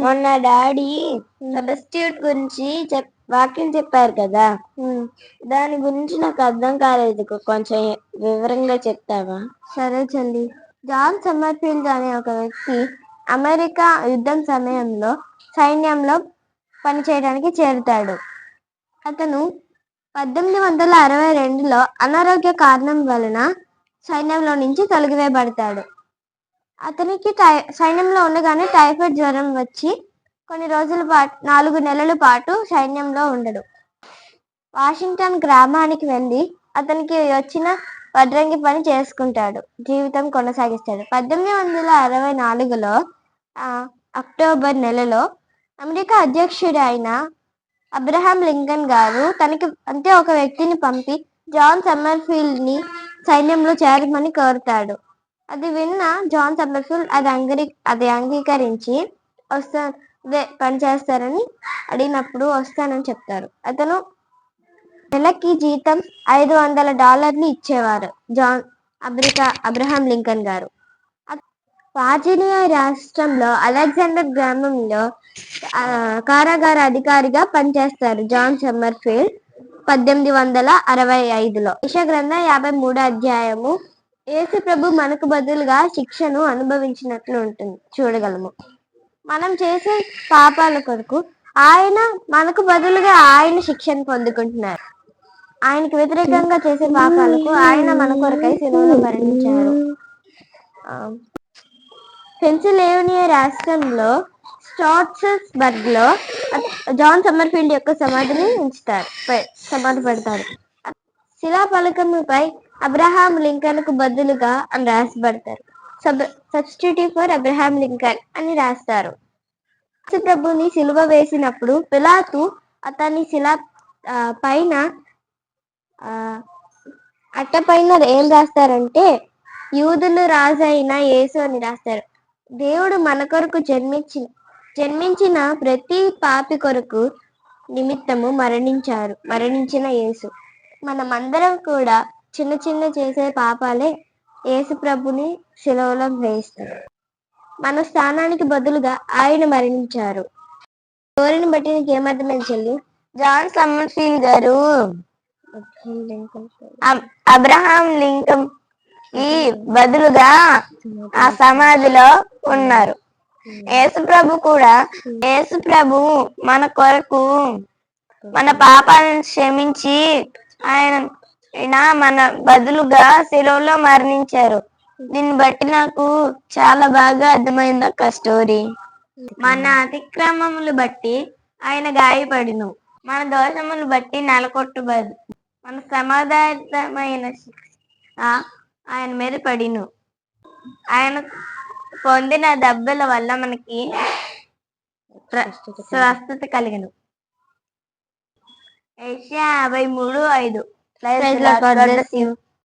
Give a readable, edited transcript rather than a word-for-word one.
మొన్న daddy substitute గురించి వాక్యం చెప్పారు కదా. దాని గురించి నాకు అర్థం కాలేదు, కొంచెం వివరంగా చెప్తావా? సరే చెల్లి. జాన్ సమ్మర్ఫీల్డ్ అనే ఒక వ్యక్తి అమెరికా యుద్ధం సమయంలో సైన్యంలో పనిచేయడానికి చేరుతాడు. అతను 1862లో అనారోగ్య కారణం వలన సైన్యంలో నుంచి తొలగివేయబడతాడు. అతనికి సైన్యంలో ఉండగానే టైఫాయిడ్ జ్వరం వచ్చి కొన్ని రోజుల పాటు 4 నెలల పాటు సైన్యంలో ఉండడు. వాషింగ్టన్ గ్రామానికి వెళ్ళి అతనికి వచ్చిన వడ్రంగి పని చేసుకుంటాడు. జీవితం కొనసాగిస్తాడు. 1864లో అక్టోబర్ నెలలో అమెరికా అధ్యక్షుడు అయిన అబ్రహాం లింకన్ గారు తనకి అంతే ఒక వ్యక్తిని పంపి జాన్ సమ్మర్ఫీల్డ్ ని సైన్యంలో చేరమని కోరుతాడు. అది విన్న జాన్ సమ్మర్ఫీల్డ్ అది అంగీకరించి పనిచేస్తారని అడిగినప్పుడు వస్తానని చెప్తారు. అతను నెలకి జీతం $500 ఇచ్చేవారు అబ్రహాం లింకన్ గారు. వర్జీనియా రాష్ట్రంలో అలెగ్జాండర్ గ్రామంలో కారాగార అధికారిగా పనిచేస్తారు జాన్ సమ్మర్ఫీల్డ్ 1865లో. యెషయా 53 అధ్యాయము యేసు ప్రభు మనకు బదులుగా శిక్షను అనుభవించినట్లు ఉంటుంది చూడగలము. మనం చేసే పాపాల కొరకు ఆయన మనకు బదులుగా ఆయన శిక్షను పొందుకుంటున్నారు. ఆయనకు వ్యతిరేకంగా చేసే పాపాలకు ఆయన మన కొరకై శిలువలో మరణించారు. పెన్సిల్వేనియా రాష్ట్రంలో స్ట్రాస్బర్గ్ లో జాన్ సమ్మర్ఫీల్డ్ యొక్క సమాధిని సమాధి పెడతారు. శిలాఫలకముపై అబ్రహాం లింకన్ కు బదులుగా అని రాసిబడతారు. సబ్స్టిట్యూట్ ఫర్ అబ్రహాం లింకన్ అని రాస్తారు. యేసు ప్రభుని సిలువ వేసినప్పుడు పిలాతు అతని పైన అట్టపైన ఏం రాస్తారంటే యూదులు రాజు అయిన యేసు అని రాస్తారు. దేవుడు మన కొరకు జన్మించిన ప్రతి పాపి కొరకు నిమిత్తము మరణించిన యేసు. మనమందరం కూడా చిన్న చిన్న చేసే పాపాలే యేసు ప్రభుని శిలువలో వేస్తారు. మన స్థానానికి బదులుగా ఆయన మరణించారు. స్టోరీని బట్టి నీకు ఏమర్థమైంది చెల్లి? జాన్ సమ్మర్ఫీల్డ్ గారు అబ్రహాం లింకన్ కి బదులుగా ఆ సమాధిలో ఉన్నారు. యేసు ప్రభు మన కొరకు మన పాపాలను క్షమించి ఆయన మన బదులుగా శిలువలో మరణించారు. దీన్ని బట్టి నాకు చాలా బాగా అర్థమైంది అక్క స్టోరీ. మన అతిక్రమములు బట్టి ఆయన గాయపడిను, మన దోషములు బట్టి నెలకొట్టుబడు, మన సమాధానమైన ఆయన మీద పడిను. ఆయన పొందిన దెబ్బల వల్ల మనకి స్వస్థత కలిగను. యెషయా 53:5.